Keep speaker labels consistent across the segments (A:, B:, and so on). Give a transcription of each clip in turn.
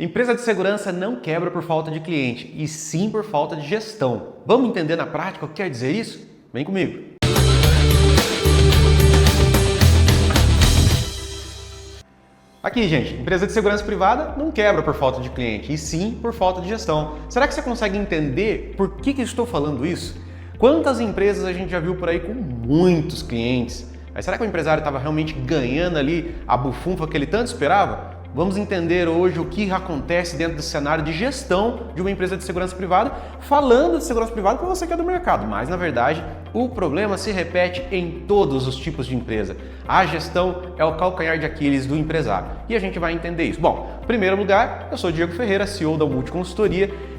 A: Empresa de segurança não quebra por falta de cliente, e sim por falta de gestão. Vamos entender na prática o que quer dizer isso? Vem comigo! Aqui, gente, empresa de segurança privada não quebra por falta de cliente, e sim por falta de gestão. Será que você consegue entender por que eu estou falando isso? Quantas empresas a gente já viu por aí com muitos clientes? Mas será que o empresário estava realmente ganhando ali a bufunfa que ele tanto esperava? Vamos entender hoje o que acontece dentro do cenário de gestão de uma empresa de segurança privada, falando de segurança privada para você que é do mercado, mas na verdade o problema se repete em todos os tipos de empresa. A gestão é o calcanhar de Aquiles do empresário e a gente vai entender isso. Bom, em primeiro lugar, eu sou Diego Ferreira, CEO da Multiconsultoria.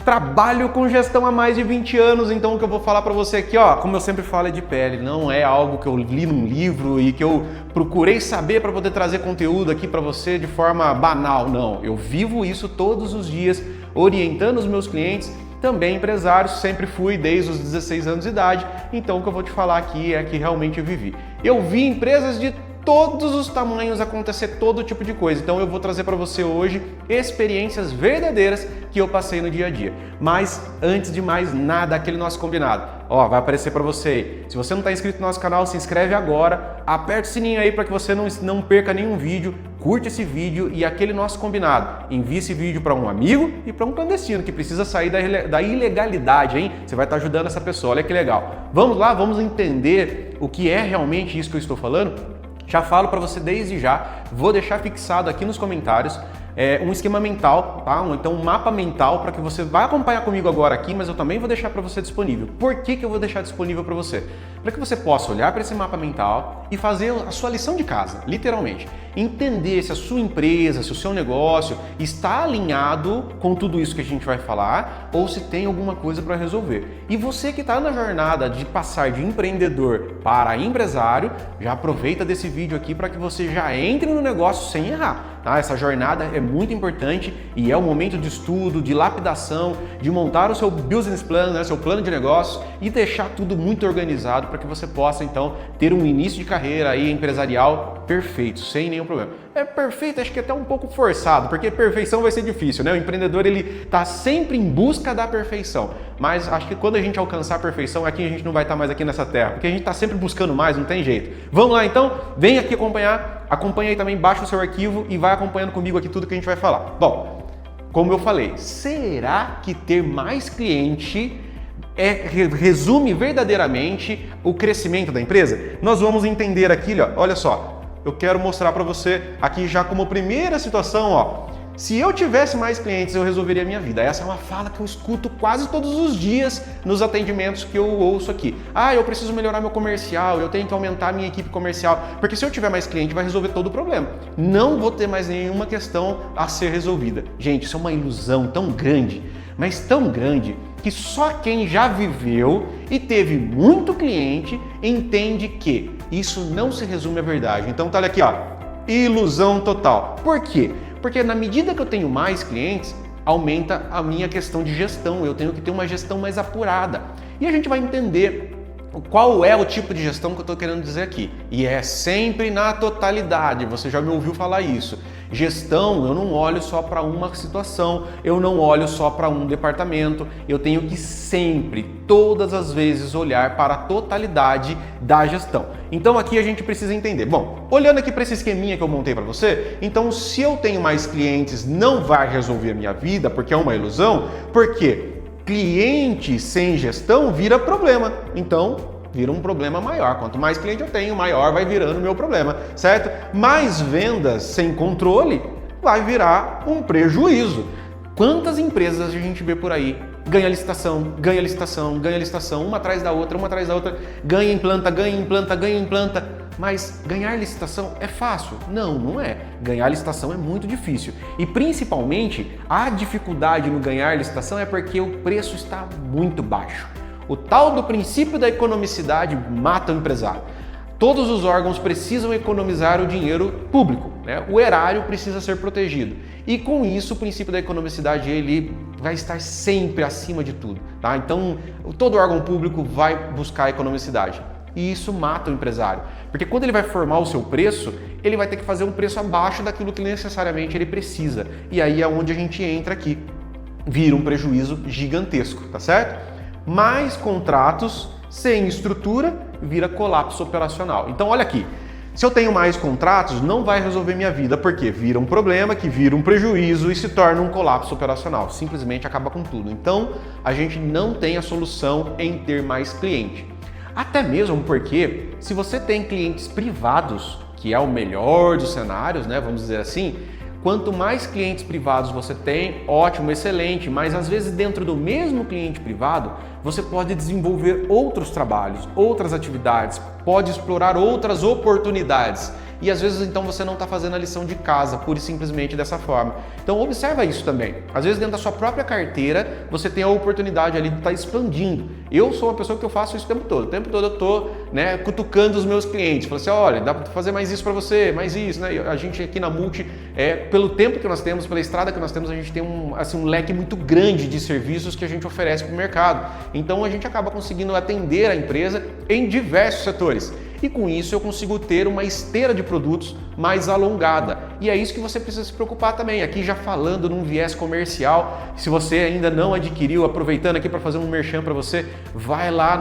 A: Trabalho com gestão há mais de 20 anos, então o que eu vou falar para você aqui, ó, como eu sempre falo, é de pele, não é algo que eu li num livro e que eu procurei saber para poder trazer conteúdo aqui para você de forma banal, não. Eu vivo isso todos os dias, orientando os meus clientes, também empresários, sempre fui desde os 16 anos de idade, então o que eu vou te falar aqui é que realmente eu vivi. Eu vi empresas de todos os tamanhos acontecer todo tipo de coisa. Então eu vou trazer para você hoje experiências verdadeiras que eu passei no dia a dia. Mas antes de mais nada, aquele nosso combinado. Ó, vai aparecer para você aí. Se você não está inscrito no nosso canal, se inscreve agora, aperta o sininho aí para que você não perca nenhum vídeo, curte esse vídeo e aquele nosso combinado. Envie esse vídeo para um amigo e para um clandestino que precisa sair da ilegalidade, hein? Você vai estar ajudando essa pessoa, olha que legal. Vamos lá, vamos entender o que é realmente isso que eu estou falando? Já falo para você desde já, vou deixar fixado aqui nos comentários um esquema mental, tá? Então um mapa mental para que você vai acompanhar comigo agora aqui, mas eu também vou deixar para você disponível. Por que eu vou deixar disponível para você? Para que você possa olhar para esse mapa mental e fazer a sua lição de casa, literalmente. Entender se a sua empresa, se o seu negócio está alinhado com tudo isso que a gente vai falar ou se tem alguma coisa para resolver. E você que está na jornada de passar de empreendedor para empresário, já aproveita desse vídeo aqui para que você já entre no negócio sem errar. Tá? Essa jornada é muito importante e é um momento de estudo, de lapidação, de montar o seu business plan, né, seu plano de negócio e deixar tudo muito organizado para que você possa então ter um início de carreira aí empresarial perfeito, sem nenhum problema. É perfeito, acho que até um pouco forçado, porque perfeição vai ser difícil, né? O empreendedor ele está sempre em busca da perfeição, mas acho que quando a gente alcançar a perfeição, aqui a gente não vai estar mais aqui nessa terra, porque a gente está sempre buscando mais, não tem jeito. Vamos lá então? Vem aqui acompanhar, acompanha aí também, baixa o seu arquivo e vai acompanhando comigo aqui tudo que a gente vai falar. Bom, como eu falei, será que ter mais cliente resume verdadeiramente o crescimento da empresa? Nós vamos entender aqui, olha só. Eu quero mostrar para você aqui já como primeira situação, ó. Se eu tivesse mais clientes, eu resolveria a minha vida. Essa é uma fala que eu escuto quase todos os dias nos atendimentos que eu ouço aqui. Ah, eu preciso melhorar meu comercial, eu tenho que aumentar a minha equipe comercial, porque se eu tiver mais cliente, vai resolver todo o problema. Não vou ter mais nenhuma questão a ser resolvida. Gente, isso é uma ilusão tão grande, mas tão grande, que só quem já viveu e teve muito cliente entende que isso não se resume à verdade. Então tá, olha aqui, ó, ilusão total. Por quê? Porque na medida que eu tenho mais clientes, aumenta a minha questão de gestão, eu tenho que ter uma gestão mais apurada. E a gente vai entender qual é o tipo de gestão que eu estou querendo dizer aqui. E é sempre na totalidade, você já me ouviu falar isso. Gestão, eu não olho só para uma situação, eu não olho só para um departamento, eu tenho que sempre, todas as vezes, olhar para a totalidade da gestão. Então aqui a gente precisa entender. Bom, olhando aqui para esse esqueminha que eu montei para você, então se eu tenho mais clientes, não vai resolver a minha vida, porque é uma ilusão, porque cliente sem gestão vira problema. Então, vira um problema maior. Quanto mais cliente eu tenho, maior vai virando o meu problema, certo? Mais vendas sem controle vai virar um prejuízo. Quantas empresas a gente vê por aí? Ganha licitação, ganha licitação, ganha licitação, uma atrás da outra, ganha implanta, ganha implanta, ganha implanta. Mas ganhar licitação é fácil? Não, não é. Ganhar licitação é muito difícil. E principalmente, a dificuldade no ganhar licitação é porque o preço está muito baixo. O tal do princípio da economicidade mata o empresário. Todos os órgãos precisam economizar o dinheiro público, né? O erário precisa ser protegido. E com isso, o princípio da economicidade ele vai estar sempre acima de tudo, tá? Então, todo órgão público vai buscar a economicidade. E isso mata o empresário, porque quando ele vai formar o seu preço, ele vai ter que fazer um preço abaixo daquilo que necessariamente ele precisa. E aí é onde a gente entra aqui. Vira um prejuízo gigantesco, tá certo? Mais contratos sem estrutura vira colapso operacional. Então olha aqui, se eu tenho mais contratos, não vai resolver minha vida, porque vira um problema, que vira um prejuízo e se torna um colapso operacional. Simplesmente acaba com tudo. Então a gente não tem a solução em ter mais cliente. Até mesmo porque, se você tem clientes privados, que é o melhor dos cenários, né, vamos dizer assim, quanto mais clientes privados você tem, ótimo, excelente, mas às vezes dentro do mesmo cliente privado, você pode desenvolver outros trabalhos, outras atividades, pode explorar outras oportunidades. E às vezes então você não está fazendo a lição de casa, pura e simplesmente dessa forma. Então observa isso também. Às vezes dentro da sua própria carteira você tem a oportunidade ali de estar expandindo. Eu sou uma pessoa que eu faço isso o tempo todo. O tempo todo eu estou cutucando os meus clientes. Falo assim, olha, dá para fazer mais isso para você, mais isso, né? A gente aqui na Multi, pelo tempo que nós temos, pela estrada que nós temos, a gente tem um leque muito grande de serviços que a gente oferece para o mercado. Então a gente acaba conseguindo atender a empresa em diversos setores. E com isso eu consigo ter uma esteira de produtos mais alongada. E é isso que você precisa se preocupar também. Aqui já falando num viés comercial, se você ainda não adquiriu, aproveitando aqui para fazer um merchan para você, vai lá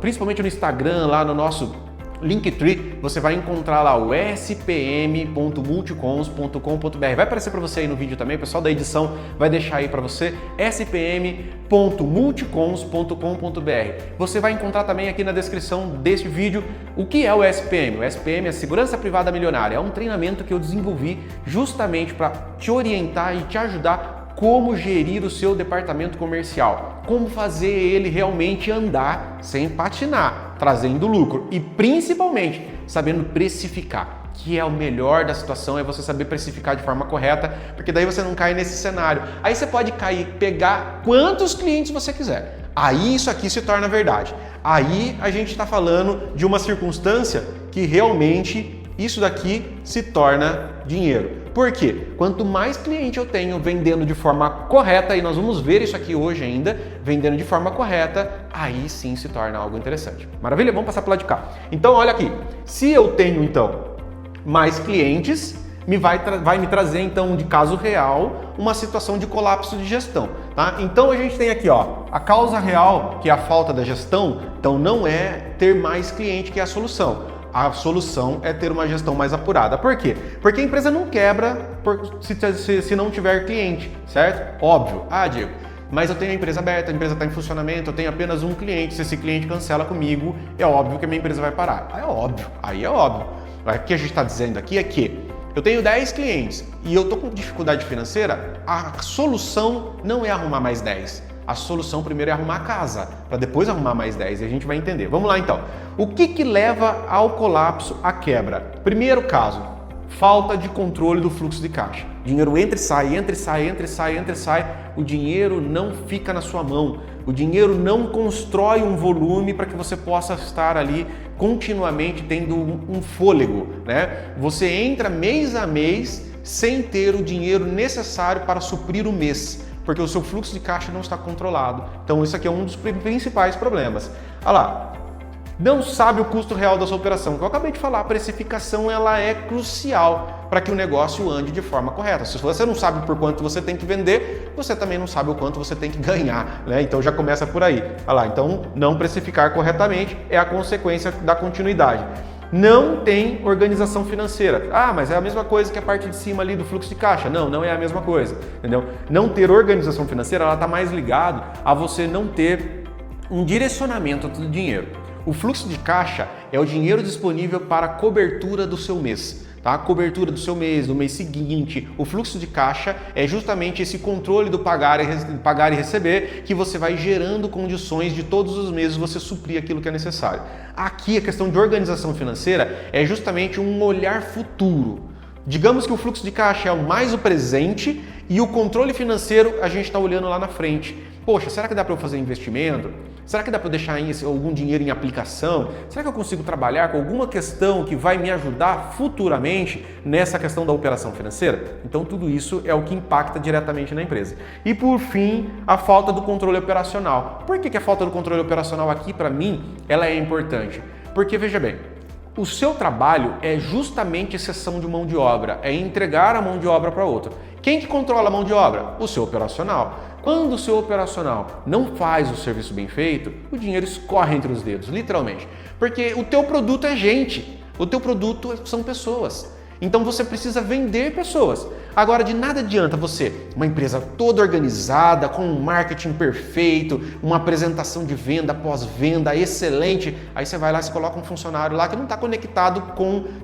A: principalmente no Instagram, lá no nosso Linktree, você vai encontrar lá o spm.multicons.com.br. Vai aparecer para você aí no vídeo também, o pessoal da edição vai deixar aí para você, spm.multicons.com.br. Você vai encontrar também aqui na descrição deste vídeo o que é o SPM. O SPM é Segurança Privada Milionária, é um treinamento que eu desenvolvi justamente para te orientar e te ajudar como gerir o seu departamento comercial, como fazer ele realmente andar sem patinar, trazendo lucro e principalmente sabendo precificar, que é o melhor da situação, é você saber precificar de forma correta, porque daí você não cai nesse cenário. Aí você pode pegar quantos clientes você quiser. Aí isso aqui se torna verdade. Aí a gente está falando de uma circunstância que realmente isso daqui se torna dinheiro. Por quê? Quanto mais cliente eu tenho vendendo de forma correta, e nós vamos ver isso aqui hoje ainda, vendendo de forma correta, aí sim se torna algo interessante. Maravilha? Vamos passar para o lado de cá. Então olha aqui, se eu tenho então mais clientes, vai me trazer então de caso real uma situação de colapso de gestão, tá? Então a gente tem aqui, ó, a causa real, que é a falta da gestão, então não é ter mais cliente que é a solução. A solução é ter uma gestão mais apurada. Por quê? Porque a empresa não quebra se não tiver cliente, certo? Óbvio. Ah, Diego, mas eu tenho a empresa aberta, a empresa está em funcionamento, eu tenho apenas um cliente, se esse cliente cancela comigo, é óbvio que a minha empresa vai parar. Aí é óbvio, O que a gente está dizendo aqui é que eu tenho 10 clientes e eu estou com dificuldade financeira, a solução não é arrumar mais 10. A solução primeiro é arrumar a casa, para depois arrumar mais 10 e a gente vai entender. Vamos lá então. O que leva ao colapso, à quebra? Primeiro caso, falta de controle do fluxo de caixa. Dinheiro entra e sai, entra e sai, entra e sai, entra e sai. O dinheiro não fica na sua mão. O dinheiro não constrói um volume para que você possa estar ali continuamente tendo um fôlego, né? Você entra mês a mês sem ter o dinheiro necessário para suprir o mês, porque o seu fluxo de caixa não está controlado. Então isso aqui é um dos principais problemas. Olha lá, não sabe o custo real da sua operação. Que eu acabei de falar, a precificação ela é crucial para que o negócio ande de forma correta. Se você não sabe por quanto você tem que vender, você também não sabe o quanto você tem que ganhar, né? Então já começa por aí. Olha lá, então não precificar corretamente é a consequência da continuidade. Não tem organização financeira. Ah, mas é a mesma coisa que a parte de cima ali do fluxo de caixa. Não, não é a mesma coisa, entendeu? Não ter organização financeira, ela está mais ligado a você não ter um direcionamento do dinheiro. O fluxo de caixa é o dinheiro disponível para a cobertura do seu mês. Tá? A cobertura do seu mês, do mês seguinte. O fluxo de caixa é justamente esse controle do pagar e receber que você vai gerando condições de todos os meses você suprir aquilo que é necessário. Aqui a questão de organização financeira é justamente um olhar futuro. Digamos que o fluxo de caixa é mais o presente e o controle financeiro a gente está olhando lá na frente. Poxa, será que dá para eu fazer investimento? Será que dá para eu deixar algum dinheiro em aplicação? Será que eu consigo trabalhar com alguma questão que vai me ajudar futuramente nessa questão da operação financeira? Então tudo isso é o que impacta diretamente na empresa. E por fim, a falta do controle operacional. Por que a falta do controle operacional aqui, para mim, ela é importante? Porque veja bem, O seu trabalho é justamente cessão de mão de obra, é entregar a mão de obra para outro. Quem que controla a mão de obra? O seu operacional. Quando o seu operacional não faz o serviço bem feito, o dinheiro escorre entre os dedos, literalmente. Porque o teu produto é gente, o teu produto são pessoas. Então você precisa vender pessoas. Agora, de nada adianta você, uma empresa toda organizada, com um marketing perfeito, uma apresentação de venda, pós-venda excelente, aí você vai lá e coloca um funcionário lá que não está conectado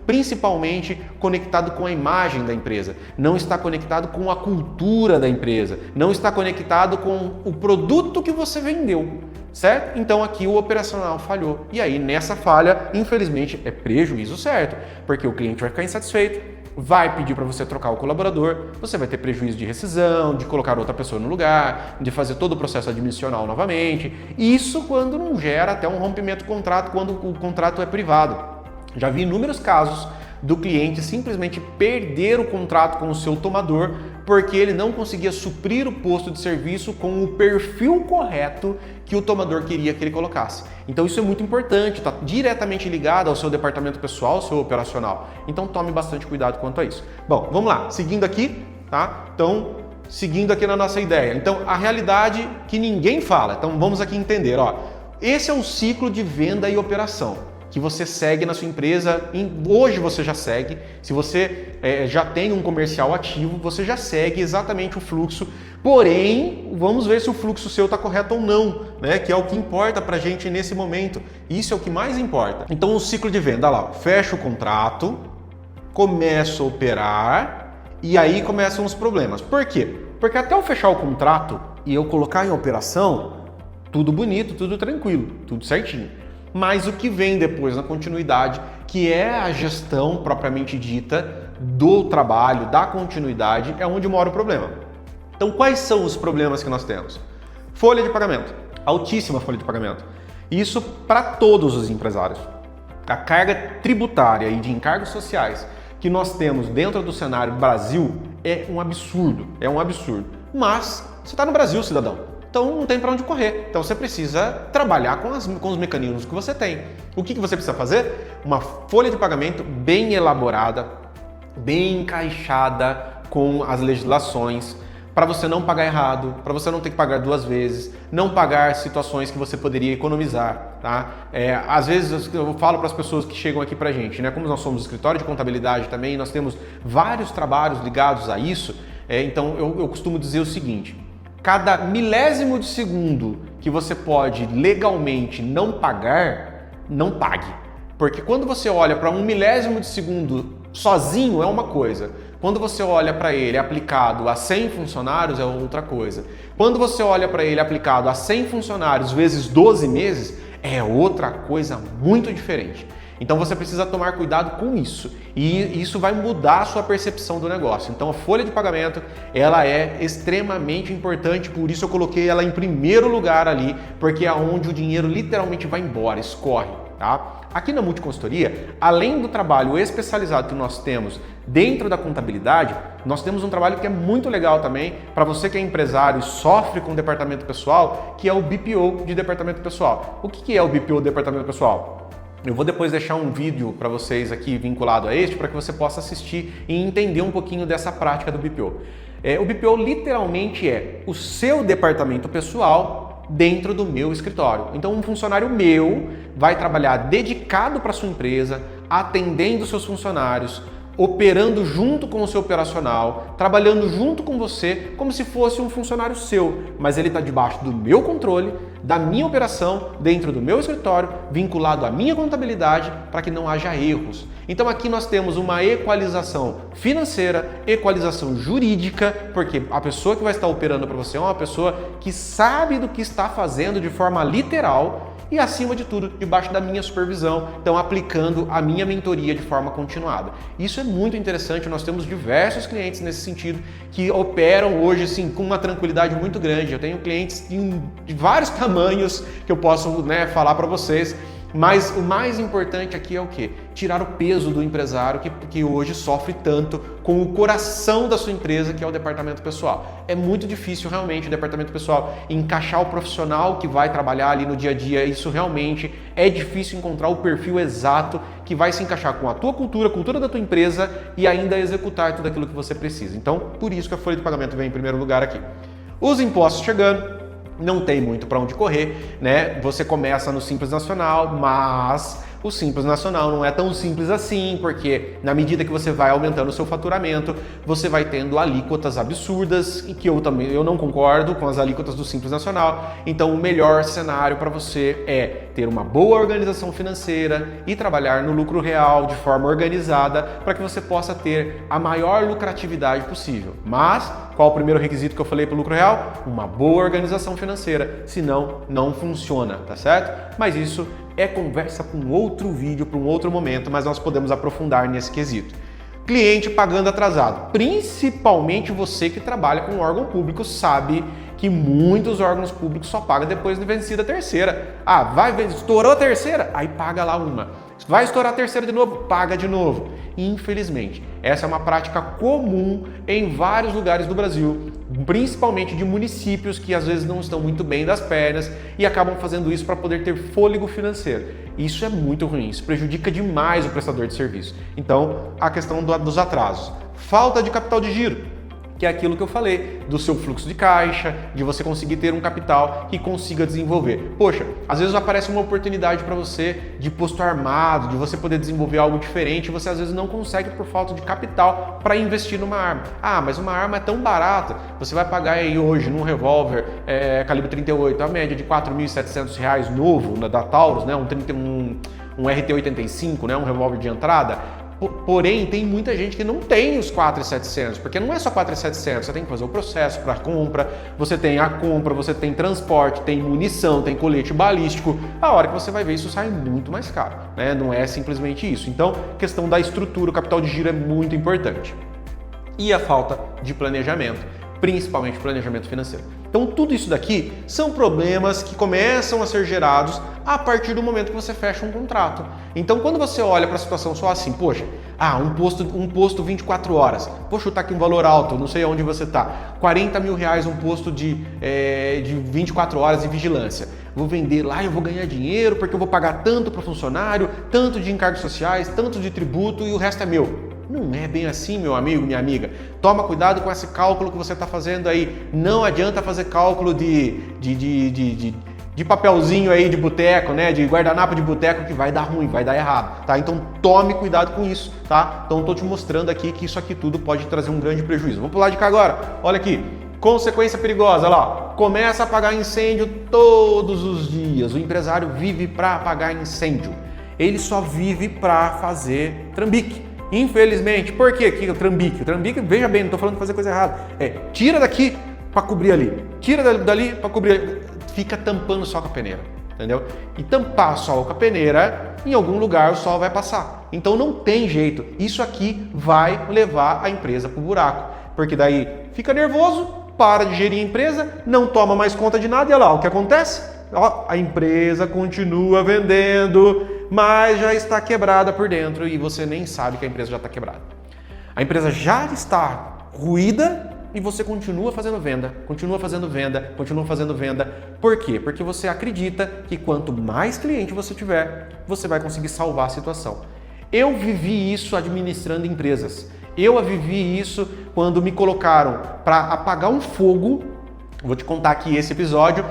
A: principalmente conectado com a imagem da empresa, não está conectado com a cultura da empresa, não está conectado com o produto que você vendeu. Certo? Então aqui o operacional falhou. E aí nessa falha, infelizmente, é prejuízo certo, porque o cliente vai ficar insatisfeito, vai pedir para você trocar o colaborador, você vai ter prejuízo de rescisão, de colocar outra pessoa no lugar, de fazer todo o processo admissional novamente. Isso quando não gera até um rompimento de contrato, quando o contrato é privado. Já vi inúmeros casos do cliente simplesmente perder o contrato com o seu tomador porque ele não conseguia suprir o posto de serviço com o perfil correto que o tomador queria que ele colocasse. Então isso é muito importante, está diretamente ligado ao seu departamento pessoal, ao seu operacional. Então tome bastante cuidado quanto a isso. Bom, vamos lá, seguindo aqui, tá? Então, seguindo aqui na nossa ideia. Então, a realidade que ninguém fala. Então vamos aqui entender, ó. Esse é o ciclo de venda e operação que você segue na sua empresa. Hoje você já segue, se você já tem um comercial ativo, você já segue exatamente o fluxo, porém, vamos ver se o fluxo seu está correto ou não, né? Que é o que importa para a gente nesse momento, isso é o que mais importa. Então o ciclo de venda, lá, fecha o contrato, começa a operar e aí começam os problemas. Por quê? Porque até eu fechar o contrato e eu colocar em operação, tudo bonito, tudo tranquilo, tudo certinho. Mas o que vem depois na continuidade, que é a gestão propriamente dita do trabalho, da continuidade, é onde mora o problema. Então, quais são os problemas que nós temos? Folha de pagamento, altíssima folha de pagamento. Isso para todos os empresários. A carga tributária e de encargos sociais que nós temos dentro do cenário Brasil é um absurdo, Mas você está no Brasil, cidadão. Então não tem para onde correr. Então você precisa trabalhar com os mecanismos que você tem. O que você precisa fazer? Uma folha de pagamento bem elaborada, bem encaixada com as legislações, para você não pagar errado, para você não ter que pagar duas vezes, não pagar situações que você poderia economizar. Tá? Às vezes eu falo para as pessoas que chegam aqui para a gente, né? Como nós somos escritório de contabilidade também, nós temos vários trabalhos ligados a isso, então eu costumo dizer o seguinte: cada milésimo de segundo que você pode legalmente não pagar, não pague. Porque quando você olha para um milésimo de segundo sozinho é uma coisa. Quando você olha para ele aplicado a 100 funcionários é outra coisa. Quando você olha para ele aplicado a 100 funcionários vezes 12 meses é outra coisa muito diferente. Então você precisa tomar cuidado com isso e isso vai mudar a sua percepção do negócio. Então a folha de pagamento ela é extremamente importante, por isso eu coloquei ela em primeiro lugar ali, porque é onde o dinheiro literalmente vai embora, escorre. Tá? Aqui na Multiconsultoria, além do trabalho especializado que nós temos dentro da contabilidade, nós temos um trabalho que é muito legal também para você que é empresário e sofre com o departamento pessoal, que é o BPO de departamento pessoal. O que é o BPO de departamento pessoal? Eu vou depois deixar um vídeo para vocês aqui vinculado a este, para que você possa assistir e entender um pouquinho dessa prática do BPO. O BPO literalmente é o seu departamento pessoal dentro do meu escritório. Então um funcionário meu vai trabalhar dedicado para a sua empresa, atendendo seus funcionários, operando junto com o seu operacional, trabalhando junto com você, como se fosse um funcionário seu, mas ele está debaixo do meu controle, da minha operação, dentro do meu escritório, vinculado à minha contabilidade, para que não haja erros. Então aqui nós temos uma equalização financeira, equalização jurídica, porque a pessoa que vai estar operando para você é uma pessoa que sabe do que está fazendo de forma literal e, acima de tudo, debaixo da minha supervisão, então aplicando a minha mentoria de forma continuada. Isso é muito interessante, nós temos diversos clientes nesse sentido que operam hoje assim, com uma tranquilidade muito grande. Eu tenho clientes de vários tamanhos que eu posso falar para vocês, Mas o mais importante aqui é o quê? Tirar o peso do empresário que hoje sofre tanto com o coração da sua empresa, que é o departamento pessoal. É muito difícil realmente o departamento pessoal encaixar o profissional que vai trabalhar ali no dia a dia. Isso realmente é difícil encontrar o perfil exato que vai se encaixar com a tua cultura, a cultura da tua empresa e ainda executar tudo aquilo que você precisa. Então, por isso que a folha de pagamento vem em primeiro lugar aqui. Os impostos chegando. Não tem muito para onde correr, né? Você começa no Simples Nacional, mas o Simples Nacional não é tão simples assim, porque na medida que você vai aumentando o seu faturamento, você vai tendo alíquotas absurdas, e que eu não concordo com as alíquotas do Simples Nacional. Então o melhor cenário para você é ter uma boa organização financeira e trabalhar no lucro real de forma organizada para que você possa ter a maior lucratividade possível. Mas qual o primeiro requisito que eu falei para o lucro real? Uma boa organização financeira, senão não funciona, tá certo? Mas isso é conversa para um outro vídeo, para um outro momento, mas nós podemos aprofundar nesse quesito. Cliente pagando atrasado. Principalmente você que trabalha com órgão público sabe que muitos órgãos públicos só pagam depois de vencida a terceira. Estourou a terceira? Aí paga lá uma. Vai estourar a terceira de novo? Paga de novo. Infelizmente, essa é uma prática comum em vários lugares do Brasil, principalmente de municípios que às vezes não estão muito bem das pernas e acabam fazendo isso para poder ter fôlego financeiro. Isso é muito ruim, isso prejudica demais o prestador de serviço. Então, a questão dos atrasos. Falta de capital de giro, que é aquilo que eu falei, do seu fluxo de caixa, de você conseguir ter um capital que consiga desenvolver. Poxa, às vezes aparece uma oportunidade para você de posto armado, de você poder desenvolver algo diferente, e você às vezes não consegue por falta de capital para investir numa arma. Ah, mas uma arma é tão barata, você vai pagar aí hoje num revólver calibre 38, a média de R$ 4.700 novo, da Taurus, né? um RT-85, né? Um revólver de entrada. Porém, tem muita gente que não tem os 4.700, porque não é só 4.700, você tem que fazer o processo para compra, você tem a compra, você tem transporte, tem munição, tem colete balístico. A hora que você vai ver, isso sai muito mais caro, né? Não é simplesmente isso. Então, questão da estrutura, o capital de giro é muito importante. E a falta de planejamento, principalmente planejamento financeiro. Então, tudo isso daqui são problemas que começam a ser gerados a partir do momento que você fecha um contrato. Então, quando você olha para a situação só assim, poxa, um posto 24 horas, vou chutar aqui um valor alto, não sei onde você está, R$40 mil um posto de 24 horas de vigilância. Vou vender lá e eu vou ganhar dinheiro porque eu vou pagar tanto para o funcionário, tanto de encargos sociais, tanto de tributo e o resto é meu. Não é bem assim, meu amigo, minha amiga. Toma cuidado com esse cálculo que você está fazendo aí. Não adianta fazer cálculo de papelzinho aí de boteco, né? De guardanapo de boteco que vai dar ruim, vai dar errado, tá? Então tome cuidado com isso, tá? Então estou te mostrando aqui que isso aqui tudo pode trazer um grande prejuízo. Vamos pular de cá agora. Olha aqui. Consequência perigosa, olha lá. Começa a apagar incêndio todos os dias. O empresário vive para apagar incêndio. Ele só vive para fazer trambique. Infelizmente, por que o trambique? O trambique, veja bem, não estou falando de fazer coisa errada. Tira daqui para cobrir ali, tira dali para cobrir ali. Fica tampando só com a peneira, entendeu? E tampar só com a peneira, em algum lugar o sol vai passar. Então não tem jeito. Isso aqui vai levar a empresa para o buraco. Porque daí fica nervoso, para de gerir a empresa, não toma mais conta de nada e olha lá, o que acontece? A empresa continua vendendo, mas já está quebrada por dentro e você nem sabe que a empresa já está quebrada. A empresa já está ruída e você continua fazendo venda, continua fazendo venda, continua fazendo venda. Por quê? Porque você acredita que quanto mais cliente você tiver, você vai conseguir salvar a situação. Eu vivi isso administrando empresas. Eu vivi isso quando me colocaram para apagar um fogo. Vou te contar aqui esse episódio.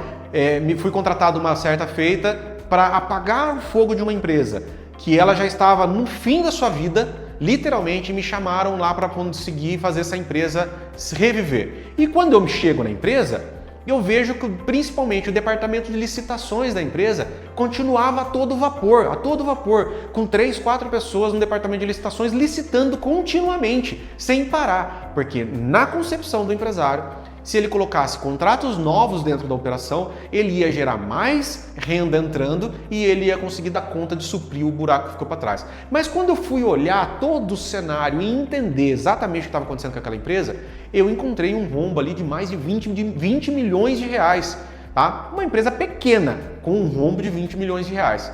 A: Fui contratado uma certa feita para apagar o fogo de uma empresa que ela já estava no fim da sua vida, literalmente me chamaram lá para conseguir fazer essa empresa reviver. E quando eu chego na empresa, eu vejo que principalmente o departamento de licitações da empresa continuava a todo vapor, com 3, 4 pessoas no departamento de licitações licitando continuamente, sem parar, porque na concepção do empresário, se ele colocasse contratos novos dentro da operação, ele ia gerar mais renda entrando e ele ia conseguir dar conta de suprir o buraco que ficou para trás. Mas quando eu fui olhar todo o cenário e entender exatamente o que estava acontecendo com aquela empresa, eu encontrei um rombo ali de mais de 20 milhões de reais. Tá? Uma empresa pequena com um rombo de 20 milhões de reais.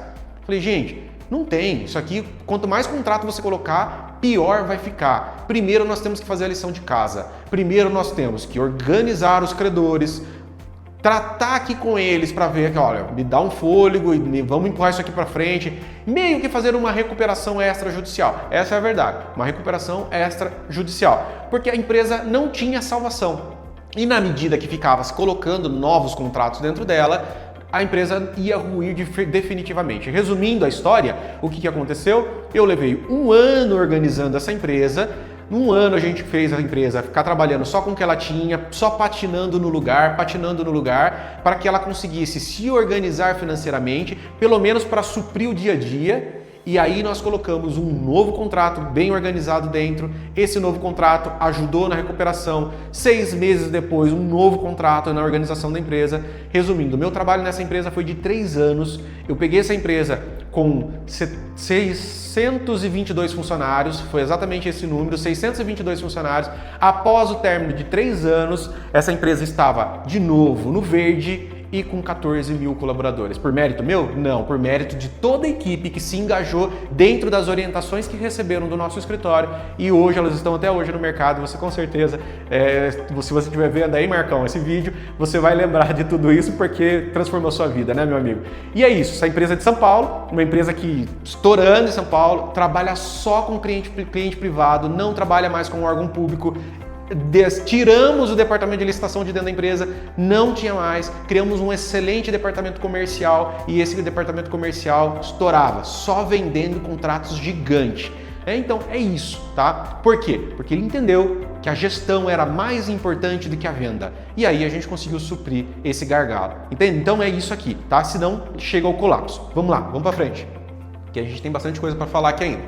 A: Falei, gente, não tem. Isso aqui, quanto mais contrato você colocar, pior vai ficar. Primeiro nós temos que fazer a lição de casa. Primeiro nós temos que organizar os credores, tratar aqui com eles para ver que, olha, me dá um fôlego e vamos empurrar isso aqui para frente, meio que fazer uma recuperação extrajudicial. Essa é a verdade, uma recuperação extrajudicial, porque a empresa não tinha salvação. E na medida que ficava se colocando novos contratos dentro dela, a empresa ia ruir definitivamente. Resumindo a história, o que aconteceu? Eu levei um ano organizando essa empresa. Num ano a gente fez a empresa ficar trabalhando só com o que ela tinha, só patinando no lugar, para que ela conseguisse se organizar financeiramente, pelo menos para suprir o dia a dia. E aí nós colocamos um novo contrato bem organizado dentro. Esse novo contrato ajudou na recuperação. 6 meses depois, um novo contrato na organização da empresa. Resumindo, meu trabalho nessa empresa foi de 3 anos. Eu peguei essa empresa com 622 funcionários, foi exatamente esse número, 622 funcionários. Após o término de 3 anos, essa empresa estava de novo no verde e com 14 mil colaboradores. Por mérito meu? Não, por mérito de toda a equipe que se engajou dentro das orientações que receberam do nosso escritório, e hoje elas estão até hoje no mercado. Você com certeza, se você estiver vendo aí, Marcão, esse vídeo, você vai lembrar de tudo isso porque transformou a sua vida, né, meu amigo? E é isso, essa empresa é de São Paulo, uma empresa que estourando em São Paulo, trabalha só com cliente privado, não trabalha mais com órgão público. Tiramos o departamento de licitação de dentro da empresa, não tinha mais, criamos um excelente departamento comercial e esse departamento comercial estourava, só vendendo contratos gigantes. Então é isso, tá? Por quê? Porque ele entendeu que a gestão era mais importante do que a venda. E aí a gente conseguiu suprir esse gargalo. Entende? Então é isso aqui, tá? Senão chega ao colapso. Vamos lá, vamos para frente, que a gente tem bastante coisa para falar aqui ainda.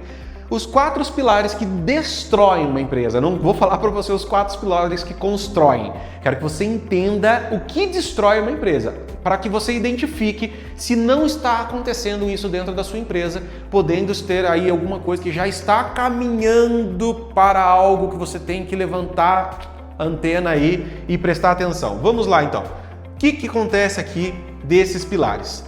A: Os 4 pilares que destroem uma empresa. Não vou falar para você os 4 pilares que constroem. Quero que você entenda o que destrói uma empresa, para que você identifique se não está acontecendo isso dentro da sua empresa, podendo ter aí alguma coisa que já está caminhando para algo que você tem que levantar a antena aí e prestar atenção. Vamos lá então. O que acontece aqui desses pilares?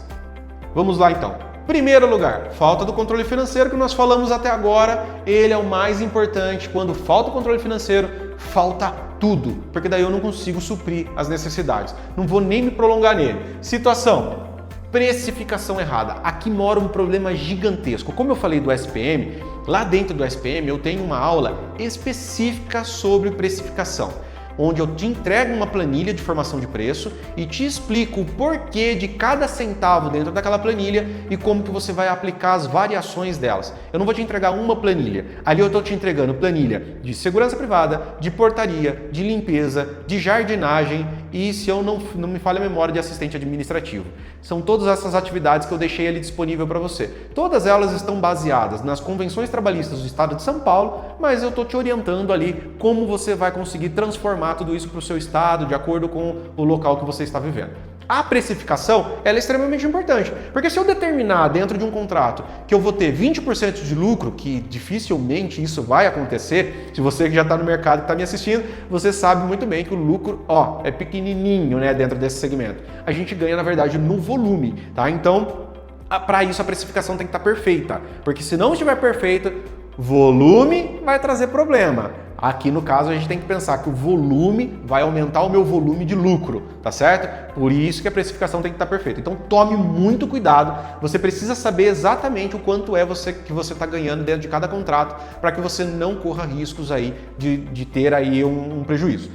A: Vamos lá então. Primeiro lugar, falta do controle financeiro, que nós falamos até agora, ele é o mais importante. Quando falta o controle financeiro, falta tudo, porque daí eu não consigo suprir as necessidades. Não vou nem me prolongar nele. Situação, precificação errada. Aqui mora um problema gigantesco. Como eu falei do SPM, lá dentro do SPM eu tenho uma aula específica sobre precificação, onde eu te entrego uma planilha de formação de preço e te explico o porquê de cada centavo dentro daquela planilha e como que você vai aplicar as variações delas. Eu não vou te entregar uma planilha, ali eu estou te entregando planilha de segurança privada, de portaria, de limpeza, de jardinagem e, se eu não me falha a memória, de assistente administrativo. São todas essas atividades que eu deixei ali disponível para você. Todas elas estão baseadas nas convenções trabalhistas do Estado de São Paulo, mas eu estou te orientando ali como você vai conseguir transformar tudo isso para o seu estado, de acordo com o local que você está vivendo. A precificação ela é extremamente importante, porque se eu determinar dentro de um contrato que eu vou ter 20% de lucro, que dificilmente isso vai acontecer, se você que já está no mercado e está me assistindo, você sabe muito bem que o lucro é pequenininho, né, dentro desse segmento. A gente ganha, na verdade, no volume, tá? Então, para isso a precificação tem que estar perfeita, porque se não estiver perfeita, volume vai trazer problema. Aqui no caso a gente tem que pensar que o volume vai aumentar o meu volume de lucro, tá certo? Por isso que a precificação tem que estar perfeita. Então tome muito cuidado, você precisa saber exatamente o quanto é que você está ganhando dentro de cada contrato, para que você não corra riscos aí de ter aí um prejuízo.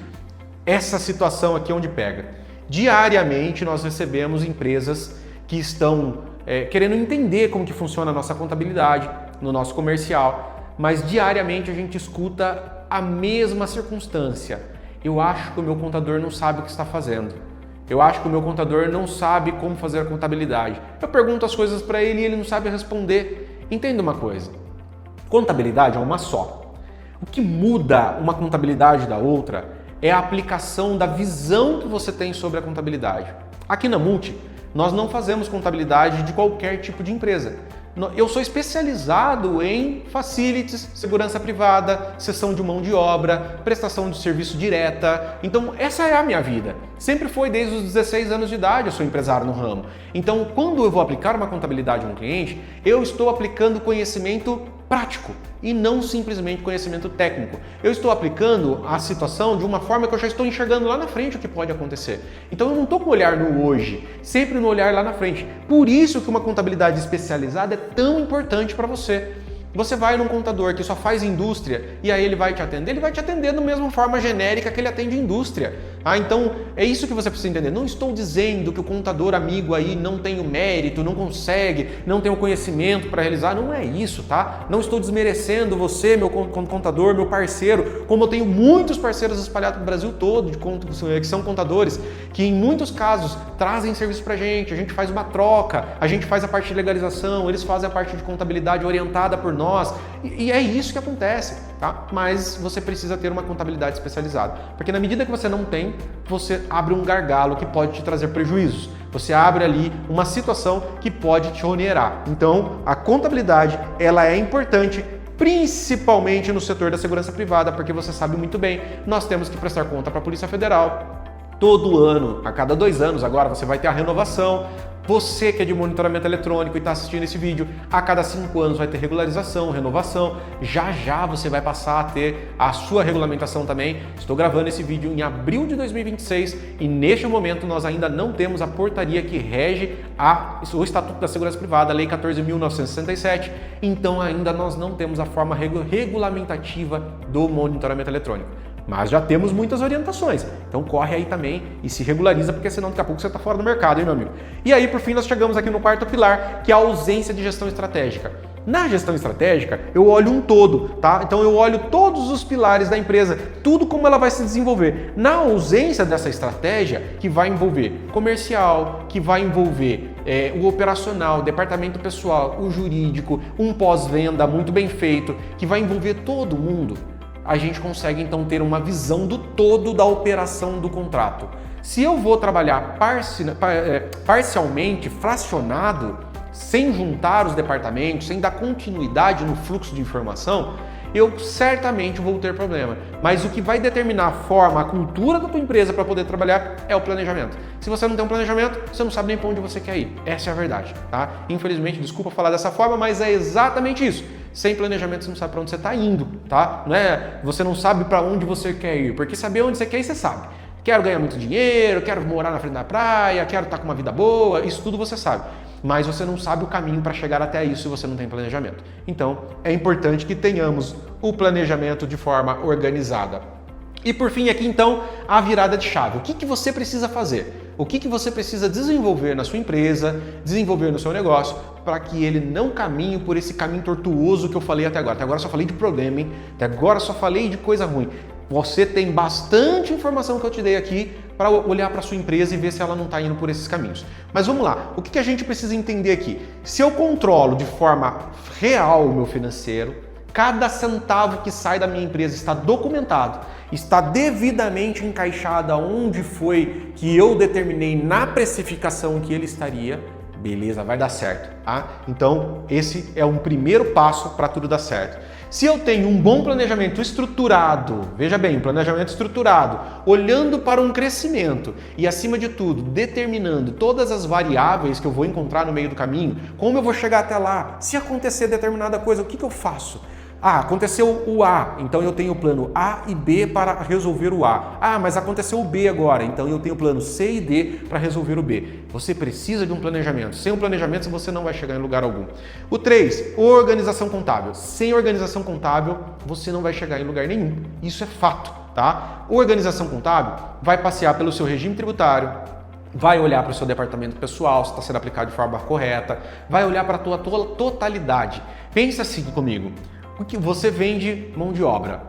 A: Essa situação aqui é onde pega. Diariamente nós recebemos empresas que estão querendo entender como que funciona a nossa contabilidade no nosso comercial, mas diariamente a gente escuta a mesma circunstância. Eu acho que o meu contador não sabe o que está fazendo. Eu acho que o meu contador não sabe como fazer a contabilidade. Eu pergunto as coisas para ele e ele não sabe responder. Entenda uma coisa, contabilidade é uma só. O que muda uma contabilidade da outra é a aplicação da visão que você tem sobre a contabilidade. Aqui na Multi, nós não fazemos contabilidade de qualquer tipo de empresa. Eu sou especializado em facilities, segurança privada, cessão de mão de obra, prestação de serviço direta. Então, essa é a minha vida. Sempre foi desde os 16 anos de idade eu sou empresário no ramo. Então, quando eu vou aplicar uma contabilidade a um cliente, eu estou aplicando conhecimento prático e não simplesmente conhecimento técnico. Eu estou aplicando a situação de uma forma que eu já estou enxergando lá na frente o que pode acontecer. Então eu não estou com o olhar no hoje, sempre no olhar lá na frente. Por isso que uma contabilidade especializada é tão importante para você. Você vai num contador que só faz indústria e aí ele vai te atender, ele vai te atender da mesma forma genérica que ele atende indústria. Então é isso que você precisa entender. Não estou dizendo que o contador amigo aí não tem o mérito, não consegue, não tem o conhecimento para realizar. Não é isso, tá? Não estou desmerecendo você, meu contador, meu parceiro, como eu tenho muitos parceiros espalhados no Brasil todo que são contadores, que em muitos casos trazem serviço pra gente, a gente faz uma troca, a gente faz a parte de legalização, eles fazem a parte de contabilidade orientada por nós, e é isso que acontece, tá? Mas você precisa ter uma contabilidade especializada, porque na medida que você não tem, você abre um gargalo que pode te trazer prejuízos, você abre ali uma situação que pode te onerar. Então, a contabilidade, ela é importante, principalmente no setor da segurança privada, porque você sabe muito bem, nós temos que prestar conta para a Polícia Federal. Todo ano, a cada 2 anos agora, você vai ter a renovação. Você que é de monitoramento eletrônico e está assistindo esse vídeo, a cada 5 anos vai ter regularização, renovação. Já já você vai passar a ter a sua regulamentação também. Estou gravando esse vídeo em abril de 2026 e neste momento nós ainda não temos a portaria que rege o Estatuto da Segurança Privada, a Lei 14.967. Então ainda nós não temos a forma regulamentativa do monitoramento eletrônico. Mas já temos muitas orientações, então corre aí também e se regulariza, porque senão daqui a pouco você está fora do mercado, hein, meu amigo? E aí, por fim, nós chegamos aqui no quarto pilar, que é a ausência de gestão estratégica. Na gestão estratégica, eu olho um todo, tá? Então eu olho todos os pilares da empresa, tudo como ela vai se desenvolver. Na ausência dessa estratégia, que vai envolver comercial, que vai envolver o operacional, o departamento pessoal, o jurídico, um pós-venda muito bem feito, que vai envolver todo mundo, a gente consegue então ter uma visão do todo da operação do contrato. Se eu vou trabalhar parcialmente, fracionado, sem juntar os departamentos, sem dar continuidade no fluxo de informação, eu certamente vou ter problema. Mas o que vai determinar a forma, a cultura da tua empresa para poder trabalhar é o planejamento. Se você não tem um planejamento, você não sabe nem para onde você quer ir. Essa é a verdade, tá? Infelizmente, desculpa falar dessa forma, mas é exatamente isso. Sem planejamento você não sabe para onde você está indo, tá? Não é? Você não sabe para onde você quer ir, porque saber onde você quer ir, você sabe. Quero ganhar muito dinheiro, quero morar na frente da praia, quero estar com uma vida boa, isso tudo você sabe. Mas você não sabe o caminho para chegar até isso se você não tem planejamento. Então, é importante que tenhamos o planejamento de forma organizada. E por fim aqui então, a virada de chave. O que você precisa fazer? O que você precisa desenvolver na sua empresa, desenvolver no seu negócio, para que ele não caminhe por esse caminho tortuoso que eu falei até agora. Até agora só falei de problema, hein? Até agora só falei de coisa ruim. Você tem bastante informação que eu te dei aqui para olhar para a sua empresa e ver se ela não está indo por esses caminhos. Mas vamos lá, o que a gente precisa entender aqui? Se eu controlo de forma real o meu financeiro, cada centavo que sai da minha empresa está documentado, está devidamente encaixado aonde foi que eu determinei na precificação que ele estaria, beleza, vai dar certo, tá? Então, esse é um primeiro passo para tudo dar certo. Se eu tenho um bom planejamento estruturado, veja bem, planejamento estruturado, olhando para um crescimento e, acima de tudo, determinando todas as variáveis que eu vou encontrar no meio do caminho, como eu vou chegar até lá, se acontecer determinada coisa, o que eu faço? Aconteceu o A, então eu tenho o plano A e B para resolver o A. Mas aconteceu o B agora, então eu tenho o plano C e D para resolver o B. Você precisa de um planejamento. Sem um planejamento você não vai chegar em lugar algum. O 3, organização contábil. Sem organização contábil você não vai chegar em lugar nenhum. Isso é fato, tá? Organização contábil vai passear pelo seu regime tributário, vai olhar para o seu departamento pessoal, se está sendo aplicado de forma correta, vai olhar para a tua totalidade. Pensa assim comigo. Porque você vende mão de obra.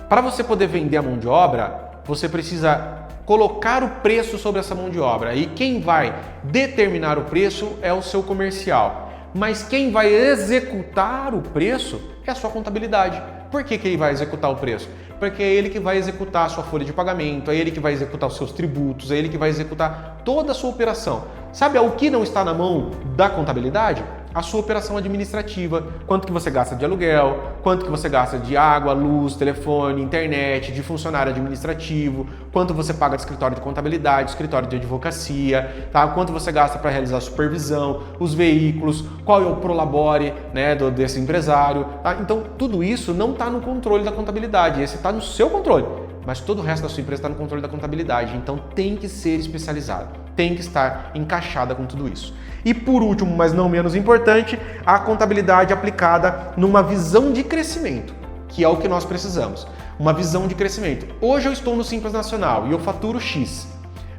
A: Para você poder vender a mão de obra, você precisa colocar o preço sobre essa mão de obra. E quem vai determinar o preço é o seu comercial. Mas quem vai executar o preço é a sua contabilidade. Por que ele vai executar o preço? Porque é ele que vai executar a sua folha de pagamento, é ele que vai executar os seus tributos, é ele que vai executar toda a sua operação. Sabe o que não está na mão da contabilidade? a sua operação administrativa, quanto que você gasta de aluguel, quanto que você gasta de água, luz, telefone, internet, de funcionário administrativo, quanto você paga de escritório de contabilidade, escritório de advocacia, tá? Quanto você gasta para realizar a supervisão, os veículos, qual é o prolabore, né, desse empresário, tá? Então tudo isso não está no controle da contabilidade, esse está no seu controle, mas todo o resto da sua empresa está no controle da contabilidade, então tem que ser especializado, tem que estar encaixada com tudo isso. E por último, mas não menos importante, a contabilidade aplicada numa visão de crescimento, que é o que nós precisamos, uma visão de crescimento. Hoje eu estou no Simples Nacional e eu faturo X,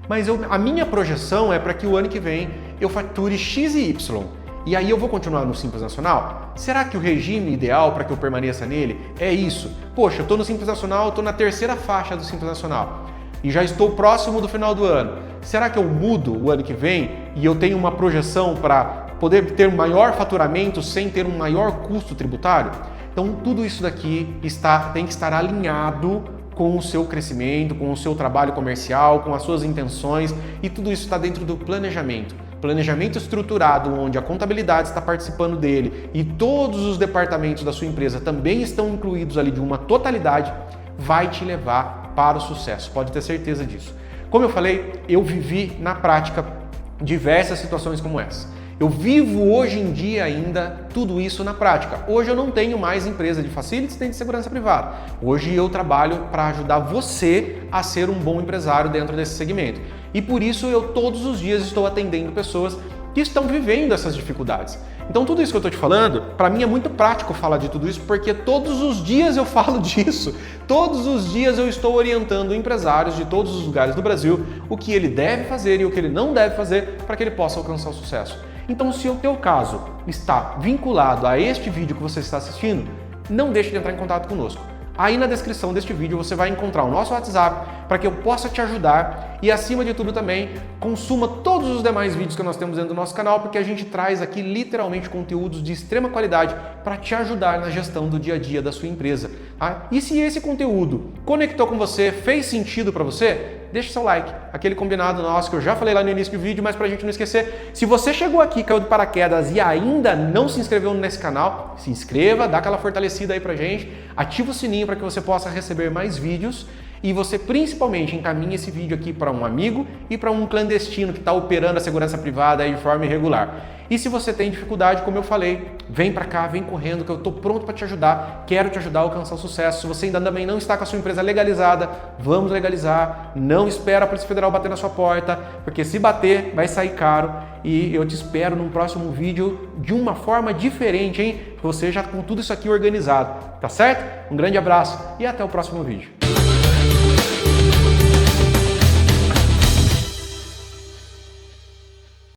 A: mas a minha projeção é para que o ano que vem eu fature X e Y. E aí eu vou continuar no Simples Nacional? Será que o regime ideal para que eu permaneça nele é isso? Poxa, eu estou no Simples Nacional, eu estou na terceira faixa do Simples Nacional e já estou próximo do final do ano. Será que eu mudo o ano que vem e eu tenho uma projeção para poder ter um maior faturamento sem ter um maior custo tributário? Então tudo isso daqui tem que estar alinhado com o seu crescimento, com o seu trabalho comercial, com as suas intenções, e tudo isso está dentro do planejamento. Planejamento estruturado, onde a contabilidade está participando dele e todos os departamentos da sua empresa também estão incluídos ali de uma totalidade, vai te levar para o sucesso, pode ter certeza disso. Como eu falei, eu vivi na prática diversas situações como essa. Eu vivo hoje em dia ainda tudo isso na prática. Hoje eu não tenho mais empresa de facilities nem de segurança privada. Hoje eu trabalho para ajudar você a ser um bom empresário dentro desse segmento. E por isso eu todos os dias estou atendendo pessoas que estão vivendo essas dificuldades. Então tudo isso que eu estou te falando, para mim é muito prático falar de tudo isso, porque todos os dias eu falo disso. Todos os dias eu estou orientando empresários de todos os lugares do Brasil o que ele deve fazer e o que ele não deve fazer para que ele possa alcançar o sucesso. Então, se o teu caso está vinculado a este vídeo que você está assistindo, não deixe de entrar em contato conosco. Aí na descrição deste vídeo você vai encontrar o nosso WhatsApp para que eu possa te ajudar e, acima de tudo, também consuma todos os demais vídeos que nós temos dentro do nosso canal, porque a gente traz aqui literalmente conteúdos de extrema qualidade para te ajudar na gestão do dia a dia da sua empresa. Tá? E se esse conteúdo conectou com você, fez sentido para você, deixa seu like, aquele combinado nosso que eu já falei lá no início do vídeo, mas para a gente não esquecer, se você chegou aqui, caiu de paraquedas e ainda não se inscreveu nesse canal, se inscreva, dá aquela fortalecida aí pra gente, ativa o sininho para que você possa receber mais vídeos e você principalmente encaminhe esse vídeo aqui para um amigo e para um clandestino que está operando a segurança privada aí de forma irregular. E se você tem dificuldade, como eu falei, vem para cá, vem correndo que eu estou pronto para te ajudar, quero te ajudar a alcançar o sucesso. Se você ainda também não está com a sua empresa legalizada, vamos legalizar, não espera a Polícia Federal bater na sua porta, porque se bater vai sair caro e eu te espero num próximo vídeo de uma forma diferente, hein? Você já com tudo isso aqui organizado, tá certo? Um grande abraço e até o próximo vídeo.